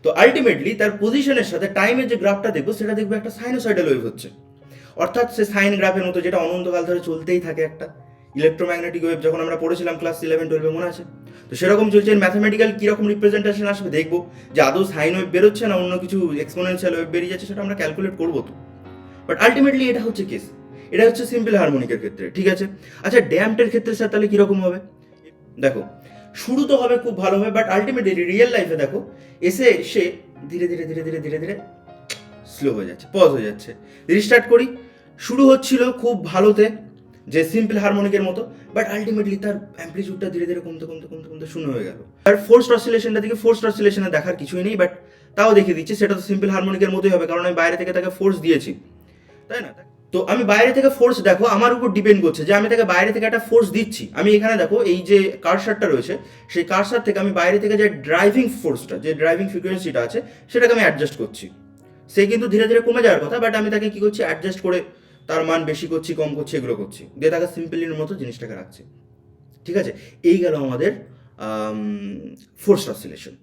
তো আলটিমেটলি তার পজিশনের সাথে টাইমের যে গ্রাফটা দেখবো সেটা দেখবো একটা সাইনোসয়েডাল ওয়েভ হচ্ছে, অর্থাৎ সে সাইন গ্রাফের মতো যেটা অনন্তকাল ধরে চলতেই থাকে একটা ইলেকট্রোম্যাগনেটিক ওয়েভ, যখন আমরা পড়েছিলাম ক্লাস 11-12 মনে আছে। তো সেরকম চলছে। ম্যাথামেটিক্যাল কীরকম রিপ্রেজেন্টেশন আসবে দেখবো, যে আদৌ সাইন ওয়েভ বেরোচ্ছে না অন্য কিছু এক্সপোনেনশিয়াল ওয়েভ বেরিয়ে যাচ্ছে, সেটা আমরা ক্যালকুলেট করবো তো। বাট আলটিমেটলি এটা হচ্ছে কেস, এটা হচ্ছে সিম্পল হারমোনিকের ক্ষেত্রে, ঠিক আছে। আচ্ছা ড্যাম্পটের ক্ষেত্রে স্যার তাহলে কীরকম হবে? দেখো শুরু তো হবে খুব ভালো হবে, বাট আলটিমেটলি রিয়েল লাইফে দেখো সে ধীরে ধীরে ধীরে ধীরে ধীরে ধীরে স্লো হয়ে যাচ্ছে, পজ হয়ে যাচ্ছে। রিস্টার্ট করি, শুরু হচ্ছিল খুব ভালোতে, যে সিম্পল হারমোনিকের মতো, বাট আলটিমেটলি তার অ্যাম্পলিটিউডটা ধীরে ধীরে কমতে কমতে কমতে কমতে শূন্য হয়ে গেল। আর ফোর্সড অসিলেশনটা দিকে ফোর্সড অসিলেশনে দেখার কিছুই নেই, বাট তাও দেখিয়ে দিচ্ছি, সেটা তো সিম্পল হারমোনিকের মতোই হবে, কারণ আমি বাইরে থেকে তাকে ফোর্স দিয়েছি, তাই না? তো আমি বাইরে থেকে ফোর্স, দেখো আমার উপর ডিপেন্ড করছে যে আমি তাকে বাইরে থেকে একটা ফোর্স দিচ্ছি। আমি এখানে দেখো এই যে কারসারটা রয়েছে, সেই কারসার থেকে আমি বাইরে থেকে যে ড্রাইভিং ফোর্সটা, যে ড্রাইভিং ফ্রিকোয়েন্সিটা আছে, সেটাকে আমি অ্যাডজাস্ট করছি। সে কিন্তু ধীরে ধীরে কমে যাওয়ার কথা, বাট আমি তাকে কি করছি, অ্যাডজাস্ট করে তার মান বেশি করছি কম করছি এগুলো করছি, দিয়ে তাকে সিম্পলির মতো জিনিসটাকে রাখছি, ঠিক আছে। এই গেল আমাদের ফোর্স অসিলেশন।